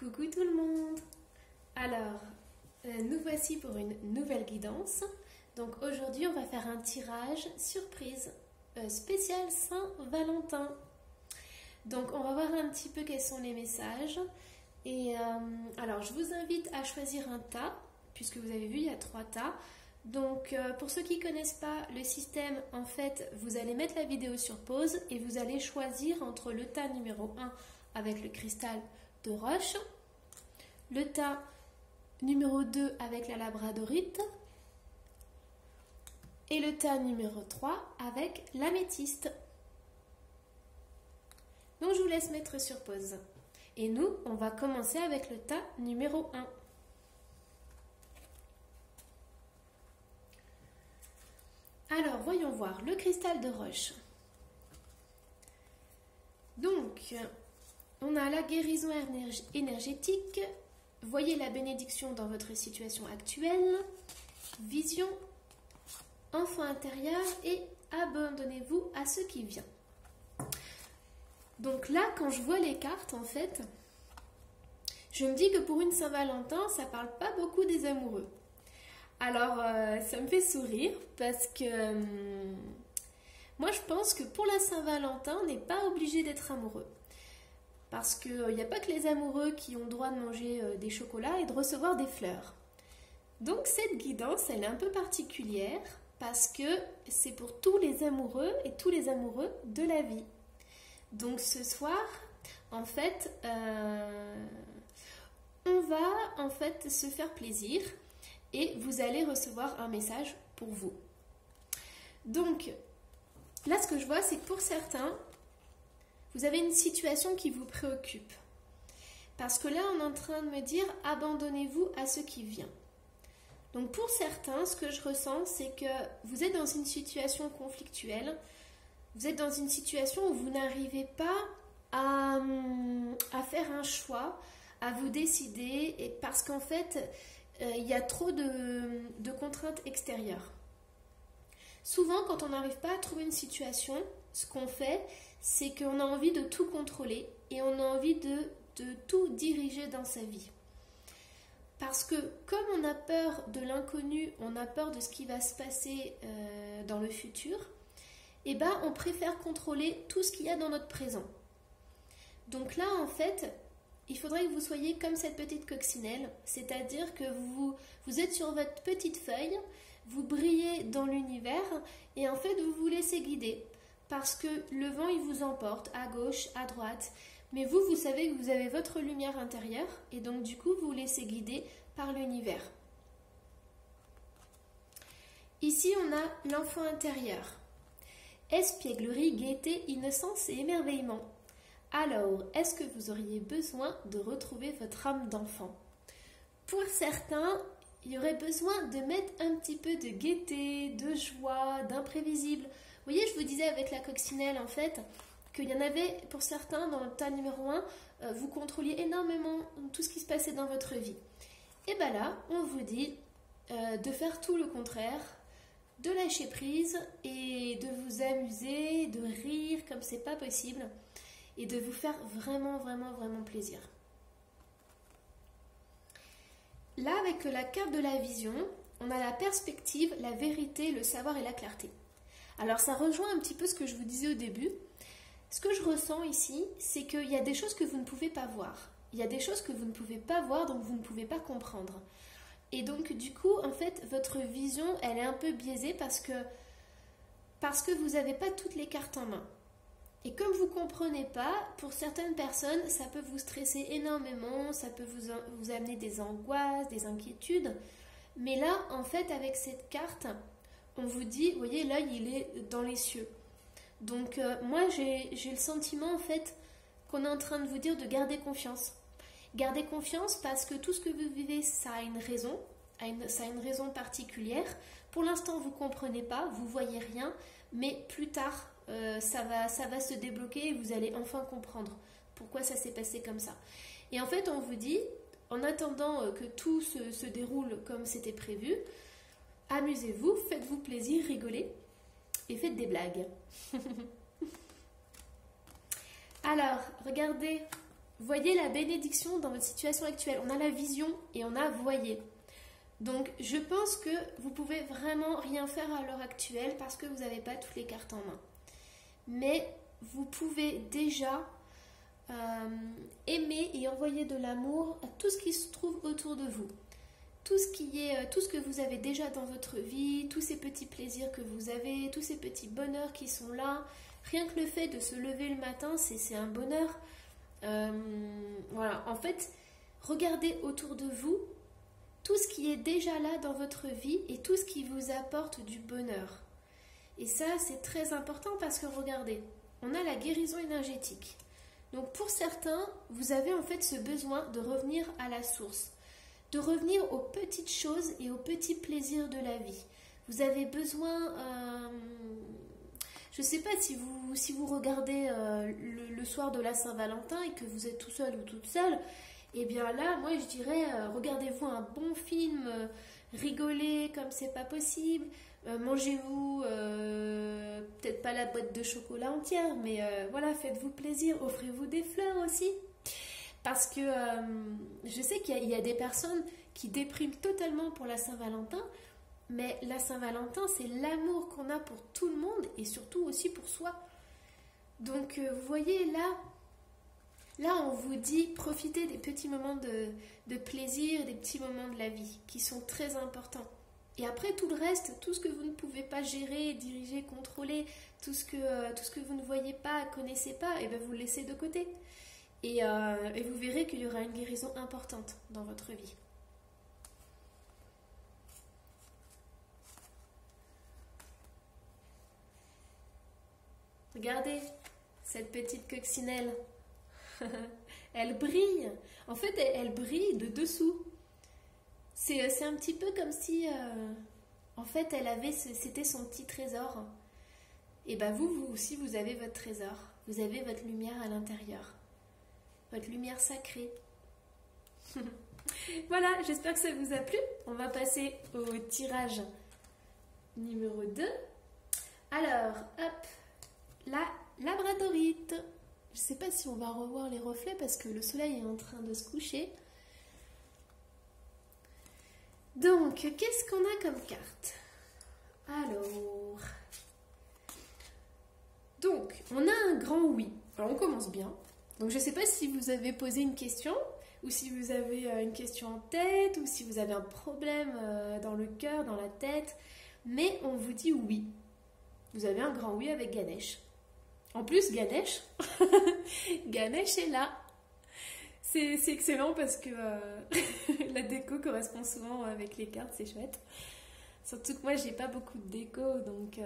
Coucou tout le monde. Alors, nous voici pour une nouvelle guidance. Donc aujourd'hui, on va faire un tirage surprise spécial Saint-Valentin. Donc on va voir un petit peu quels sont les messages. Et alors, je vous invite à choisir un tas, puisque vous avez vu, il y a 3 tas. Donc pour ceux qui ne connaissent pas le système, en fait, vous allez mettre la vidéo sur pause et vous allez choisir entre le tas numéro 1 avec le cristal de roche, le tas numéro 2 avec la labradorite et le tas numéro 3 avec l'améthyste. Donc je vous laisse mettre sur pause. Et nous, on va commencer avec le tas numéro 1. Alors, voyons voir, le cristal de roche. Donc, on a la guérison énergétique, voyez la bénédiction dans votre situation actuelle, vision, enfant intérieur et abandonnez-vous à ce qui vient. Donc là, quand je vois les cartes, en fait, je me dis que pour une Saint-Valentin, ça parle pas beaucoup des amoureux. Alors, ça me fait sourire parce que moi, je pense que pour la Saint-Valentin, on n'est pas obligé d'être amoureux. Parce qu'il n'y a pas que les amoureux qui ont le droit de manger des chocolats et de recevoir des fleurs. Donc, cette guidance, elle est un peu particulière parce que c'est pour tous les amoureux et tous les amoureux de la vie. Donc, ce soir, en fait, on va en fait se faire plaisir. Et vous allez recevoir un message pour vous. Donc, là, ce que je vois, c'est que pour certains, vous avez une situation qui vous préoccupe. Parce que là, on est en train de me dire, abandonnez-vous à ce qui vient. Donc, pour certains, ce que je ressens, c'est que vous êtes dans une situation conflictuelle. Vous êtes dans une situation où vous n'arrivez pas à faire un choix, à vous décider. Et parce qu'en fait, il y a trop de contraintes extérieures. Souvent, quand on n'arrive pas à trouver une situation, ce qu'on fait, c'est qu'on a envie de tout contrôler et on a envie de tout diriger dans sa vie. Parce que comme on a peur de l'inconnu, on a peur de ce qui va se passer dans le futur, eh ben, on préfère contrôler tout ce qu'il y a dans notre présent. Donc là, en fait, il faudrait que vous soyez comme cette petite coccinelle, c'est-à-dire que vous êtes sur votre petite feuille, vous brillez dans l'univers et en fait vous vous laissez guider parce que le vent il vous emporte à gauche, à droite, mais vous savez que vous avez votre lumière intérieure et donc du coup vous vous laissez guider par l'univers. Ici on a l'enfant intérieur, espièglerie, gaieté, innocence et émerveillement. Alors, est-ce que vous auriez besoin de retrouver votre âme d'enfant? Pour certains, il y aurait besoin de mettre un petit peu de gaieté, de joie, d'imprévisible. Vous voyez, je vous disais avec la coccinelle, en fait, qu'il y en avait pour certains, dans le tas numéro 1, vous contrôliez énormément tout ce qui se passait dans votre vie. Et bien là, on vous dit de faire tout le contraire, de lâcher prise et de vous amuser, de rire comme c'est pas possible. Et de vous faire vraiment, vraiment, vraiment plaisir. Là, avec la carte de la vision, on a la perspective, la vérité, le savoir et la clarté. Alors, ça rejoint un petit peu ce que je vous disais au début. Ce que je ressens ici, c'est qu'il y a des choses que vous ne pouvez pas voir. Il y a des choses que vous ne pouvez pas voir, donc vous ne pouvez pas comprendre. Et donc, du coup, en fait, votre vision, elle est un peu biaisée parce que vous n'avez pas toutes les cartes en main. Et comme vous ne comprenez pas, pour certaines personnes, ça peut vous stresser énormément, ça peut vous amener des angoisses, des inquiétudes. Mais là, en fait, avec cette carte, on vous dit, vous voyez, l'œil, il est dans les cieux. Donc, moi, j'ai le sentiment, en fait, qu'on est en train de vous dire de garder confiance. Gardez confiance parce que tout ce que vous vivez, ça a une raison, ça a une raison particulière. Pour l'instant, vous ne comprenez pas, vous ne voyez rien, mais plus tard, ça va se débloquer et vous allez enfin comprendre pourquoi ça s'est passé comme ça. Et en fait, on vous dit, en attendant que tout se déroule comme c'était prévu, amusez-vous, faites-vous plaisir, rigolez et faites des blagues. Alors, regardez voyez la bénédiction dans votre situation actuelle. On a la vision et on a voyez. Donc, je pense que vous pouvez vraiment rien faire à l'heure actuelle parce que vous n'avez pas toutes les cartes en main. Mais vous pouvez déjà aimer et envoyer de l'amour à tout ce qui se trouve autour de vous. Tout ce que vous avez déjà dans votre vie, tous ces petits plaisirs que vous avez, tous ces petits bonheurs qui sont là. Rien que le fait de se lever le matin, c'est un bonheur. Voilà, en fait, regardez autour de vous tout ce qui est déjà là dans votre vie et tout ce qui vous apporte du bonheur. Et ça, c'est très important parce que regardez, on a la guérison énergétique. Donc pour certains, vous avez en fait ce besoin de revenir à la source, de revenir aux petites choses et aux petits plaisirs de la vie. Vous avez besoin, je ne sais pas si vous regardez le soir de la Saint-Valentin et que vous êtes tout seul ou toute seule, et bien là, moi je dirais, regardez-vous un bon film, rigolez comme c'est pas possible, mangez-vous peut-être pas la boîte de chocolat entière, mais voilà, faites-vous plaisir, offrez-vous des fleurs aussi. Parce que je sais qu'il y a des personnes qui dépriment totalement pour la Saint-Valentin, mais la Saint-Valentin, c'est l'amour qu'on a pour tout le monde et surtout aussi pour soi. Donc, vous voyez, là, on vous dit, profitez des petits moments de plaisir, des petits moments de la vie qui sont très importants. Et après, tout le reste, tout ce que vous ne pouvez pas gérer, diriger, contrôler, tout ce que vous ne voyez pas, connaissez pas, et bien vous le laissez de côté. Et vous verrez qu'il y aura une guérison importante dans votre vie. Regardez cette petite coccinelle. Elle brille. En fait, elle brille de dessous. C'est un petit peu comme si, en fait, c'était son petit trésor. Et bien vous aussi, vous avez votre trésor. Vous avez votre lumière à l'intérieur. Votre lumière sacrée. Voilà, j'espère que ça vous a plu. On va passer au tirage numéro 2. Alors, hop, la labradorite. Je ne sais pas si on va revoir les reflets parce que le soleil est en train de se coucher. Donc, qu'est-ce qu'on a comme carte? Alors, donc, on a un grand oui. Alors, on commence bien. Donc, je ne sais pas si vous avez posé une question ou si vous avez une question en tête ou si vous avez un problème dans le cœur, dans la tête. Mais on vous dit oui. Vous avez un grand oui avec Ganesh. En plus, Ganesh, Ganesh est là. C'est excellent parce que la déco correspond souvent avec les cartes, c'est chouette. Surtout que moi, j'ai pas beaucoup de déco, donc...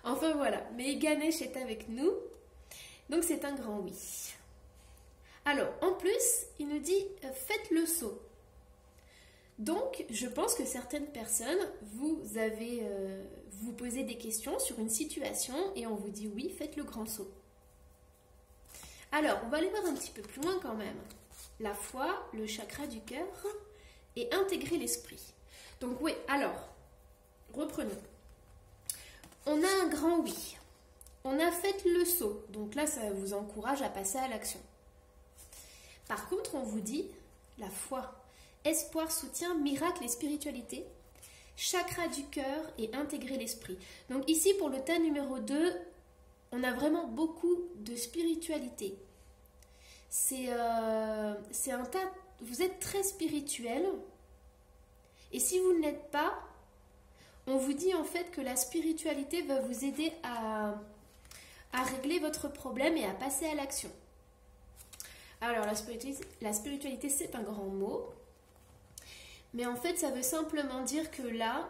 Enfin voilà, mais Ganesh est avec nous, donc c'est un grand oui. Alors, en plus, il nous dit « faites le saut ». Donc, je pense que certaines personnes, vous posez des questions sur une situation et on vous dit « oui, faites le grand saut ». Alors, on va aller voir un petit peu plus loin quand même. La foi, le chakra du cœur et intégrer l'esprit. Donc oui, alors, reprenons. On a un grand oui. On a fait le saut. Donc là, ça vous encourage à passer à l'action. Par contre, on vous dit la foi, espoir, soutien, miracle et spiritualité, chakra du cœur et intégrer l'esprit. Donc ici, pour le tas numéro 2, on a vraiment beaucoup de spiritualité. C'est un tas, vous êtes très spirituel. Et si vous ne l'êtes pas, on vous dit en fait que la spiritualité va vous aider à régler votre problème et à passer à l'action. Alors la spiritualité c'est un grand mot. Mais en fait ça veut simplement dire que là,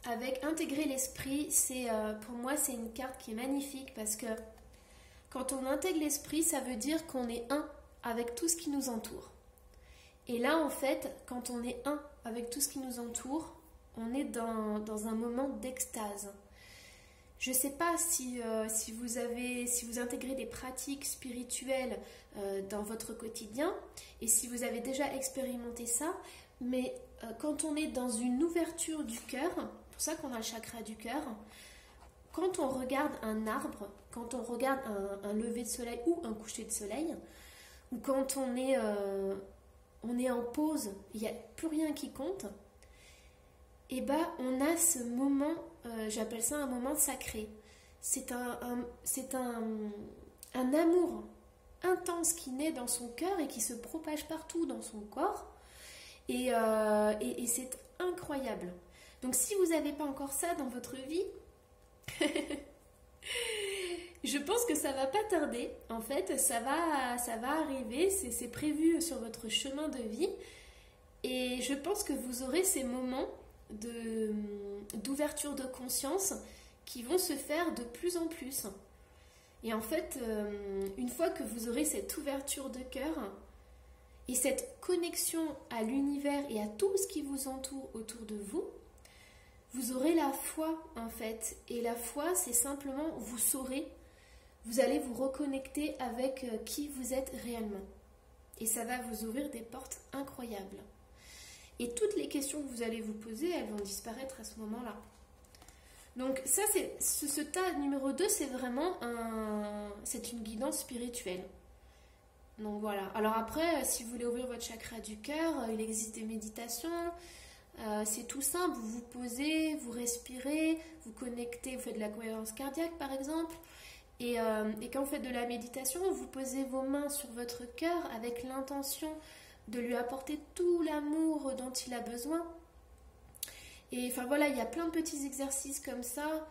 avec intégrer l'esprit, pour moi c'est une carte qui est magnifique parce que quand on intègre l'esprit, ça veut dire qu'on est un avec tout ce qui nous entoure. Et là en fait, quand on est un avec tout ce qui nous entoure, on est dans un moment d'extase. Je ne sais pas si vous intégrez des pratiques spirituelles dans votre quotidien et si vous avez déjà expérimenté ça, mais quand on est dans une ouverture du cœur, c'est pour ça qu'on a le chakra du cœur, quand on regarde un arbre, quand on regarde un lever de soleil ou un coucher de soleil, ou quand on est en pause, il n'y a plus rien qui compte, et ben on a ce moment, j'appelle ça un moment sacré. C'est un amour intense qui naît dans son cœur et qui se propage partout dans son corps. Et c'est incroyable. Donc si vous n'avez pas encore ça dans votre vie, je pense que ça va pas tarder. En fait, ça va arriver, c'est prévu sur votre chemin de vie. Et je pense que vous aurez ces moments d'ouverture de conscience qui vont se faire de plus en plus. Et en fait, une fois que vous aurez cette ouverture de cœur et cette connexion à l'univers et à tout ce qui vous entoure autour de vous, vous aurez la foi en fait. Et la foi, c'est simplement, vous saurez, vous allez vous reconnecter avec qui vous êtes réellement. Et ça va vous ouvrir des portes incroyables. Et toutes les questions que vous allez vous poser, elles vont disparaître à ce moment-là. Donc ça, ce tas numéro 2, c'est vraiment c'est une guidance spirituelle. Donc voilà. Alors après, si vous voulez ouvrir votre chakra du cœur, il existe des méditations. C'est tout simple, vous vous posez, vous respirez, vous connectez, vous faites de la cohérence cardiaque par exemple. Et quand vous faites de la méditation, vous posez vos mains sur votre cœur avec l'intention de lui apporter tout l'amour dont il a besoin. Et enfin voilà, il y a plein de petits exercices comme ça.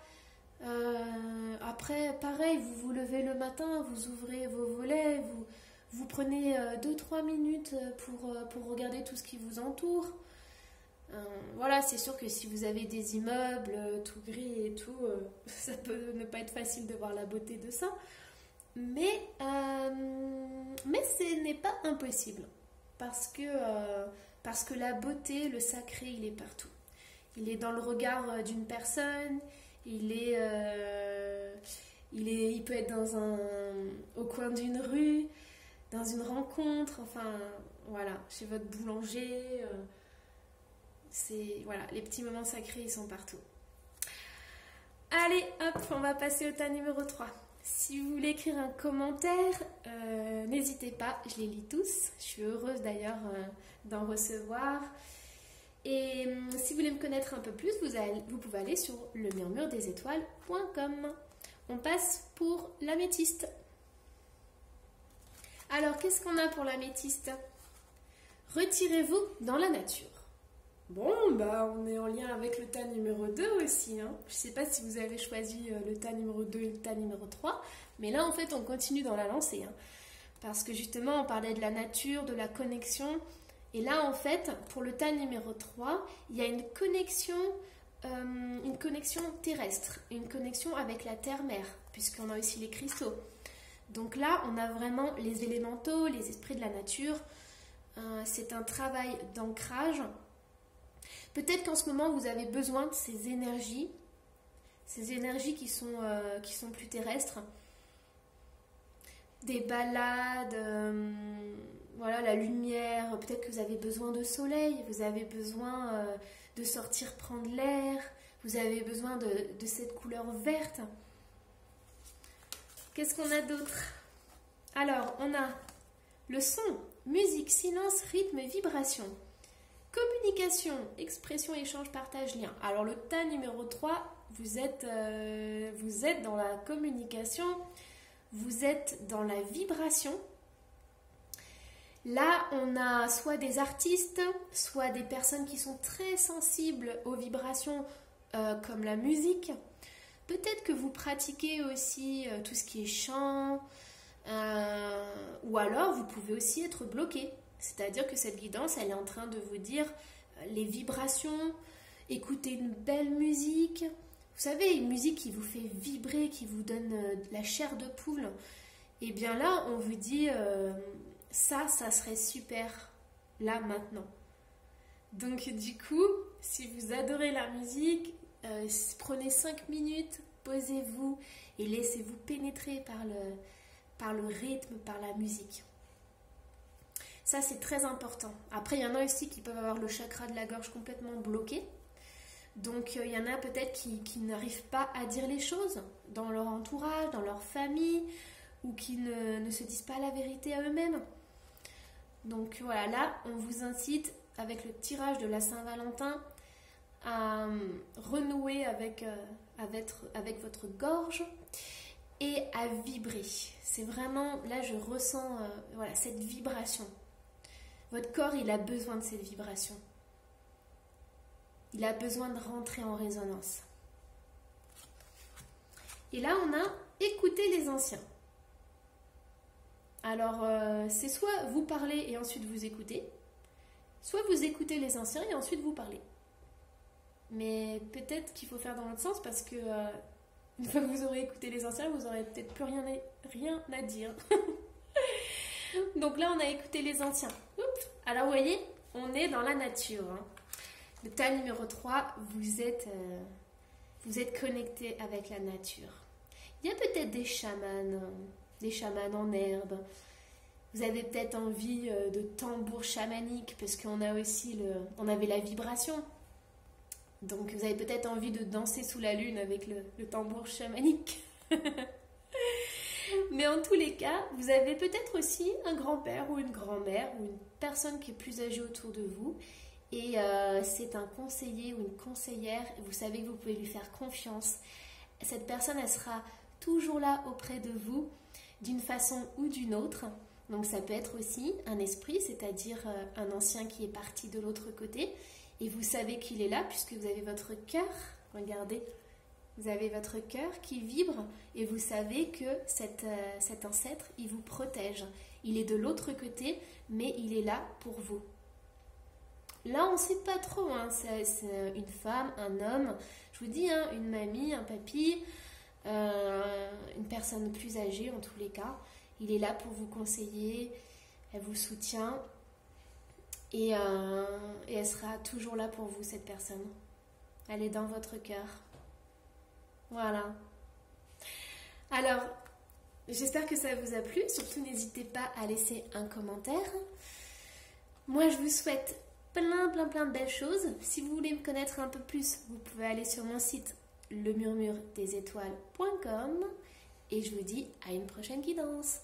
Après, pareil, vous vous levez le matin, vous ouvrez vos volets, vous prenez 2-3 minutes pour regarder tout ce qui vous entoure. Voilà, c'est sûr que si vous avez des immeubles tout gris et tout, ça peut ne pas être facile de voir la beauté de ça. Mais ce n'est pas impossible. Parce que la beauté, le sacré, il est partout. Il est dans le regard d'une personne, il peut être au coin d'une rue, dans une rencontre, enfin voilà, chez votre boulanger. Voilà, les petits moments sacrés, ils sont partout. Allez, hop, on va passer au tas numéro 3. Si vous voulez écrire un commentaire, n'hésitez pas, je les lis tous. Je suis heureuse d'ailleurs d'en recevoir. Et si vous voulez me connaître un peu plus, vous pouvez aller sur lemurmuredesétoiles.com. On passe pour l'améthyste. Alors, qu'est-ce qu'on a pour l'améthyste? Retirez-vous dans la nature. Bon, on est en lien avec le tas numéro 2 aussi. Hein. Je ne sais pas si vous avez choisi le tas numéro 2 et le tas numéro 3, mais là, en fait, on continue dans la lancée. Hein. Parce que justement, on parlait de la nature, de la connexion. Et là, en fait, pour le tas numéro 3, il y a une connexion terrestre, une connexion avec la terre-mère, puisqu'on a aussi les cristaux. Donc là, on a vraiment les élémentaux, les esprits de la nature. C'est un travail d'ancrage. Peut-être qu'en ce moment, vous avez besoin de ces énergies qui sont plus terrestres. Des balades, voilà, la lumière, peut-être que vous avez besoin de soleil, vous avez besoin de sortir prendre l'air, vous avez besoin de cette couleur verte. Qu'est-ce qu'on a d'autre? Alors, on a le son, musique, silence, rythme, vibration. Communication, expression, échange, partage, lien. Alors le tas numéro 3, vous êtes dans la communication, vous êtes dans la vibration. Là, on a soit des artistes, soit des personnes qui sont très sensibles aux vibrations comme la musique. Peut-être que vous pratiquez aussi tout ce qui est chant, ou alors vous pouvez aussi être bloqué. C'est-à-dire que cette guidance, elle est en train de vous dire les vibrations, écoutez une belle musique. Vous savez, une musique qui vous fait vibrer, qui vous donne de la chair de poule. Et bien là, on vous dit, ça serait super, là, maintenant. Donc du coup, si vous adorez la musique, prenez 5 minutes, posez-vous et laissez-vous pénétrer par le rythme, par la musique. Ça, c'est très important. Après, il y en a aussi qui peuvent avoir le chakra de la gorge complètement bloqué. Donc, il y en a peut-être qui n'arrivent pas à dire les choses dans leur entourage, dans leur famille, ou qui ne se disent pas la vérité à eux-mêmes. Donc voilà, là, on vous incite avec le tirage de la Saint-Valentin à renouer avec votre gorge et à vibrer. C'est vraiment, là je ressens voilà, cette vibration. Votre corps, il a besoin de cette vibration. Il a besoin de rentrer en résonance. Et là, on a écouté les anciens. Alors, c'est soit vous parlez et ensuite vous écoutez, soit vous écoutez les anciens et ensuite vous parlez. Mais peut-être qu'il faut faire dans l'autre sens parce que une fois que vous aurez écouté les anciens, vous n'aurez peut-être plus rien à dire. Donc là, on a écouté les anciens. Oups. Alors, vous voyez, on est dans la nature. Hein. Le tas numéro 3, vous êtes connecté avec la nature. Il y a peut-être des chamans en herbe. Vous avez peut-être envie de tambour chamanique parce qu'on a aussi on avait la vibration. Donc vous avez peut-être envie de danser sous la lune avec le tambour chamanique. Mais en tous les cas, vous avez peut-être aussi un grand-père ou une grand-mère ou une personne qui est plus âgée autour de vous. Et c'est un conseiller ou une conseillère. Vous savez que vous pouvez lui faire confiance. Cette personne, elle sera toujours là auprès de vous d'une façon ou d'une autre. Donc ça peut être aussi un esprit, c'est-à-dire un ancien qui est parti de l'autre côté. Et vous savez qu'il est là puisque vous avez votre cœur. Regardez, vous avez votre cœur qui vibre et vous savez que cet ancêtre, il vous protège. Il est de l'autre côté, mais il est là pour vous. Là, on ne sait pas trop. Hein. C'est une femme, un homme. Je vous dis, hein, une mamie, un papy, une personne plus âgée en tous les cas. Il est là pour vous conseiller. Elle vous soutient. Et elle sera toujours là pour vous, cette personne. Elle est dans votre cœur. Voilà. Alors, j'espère que ça vous a plu. Surtout, n'hésitez pas à laisser un commentaire. Moi, je vous souhaite plein de belles choses. Si vous voulez me connaître un peu plus, vous pouvez aller sur mon site lemurmuredesétoiles.com et je vous dis à une prochaine guidance.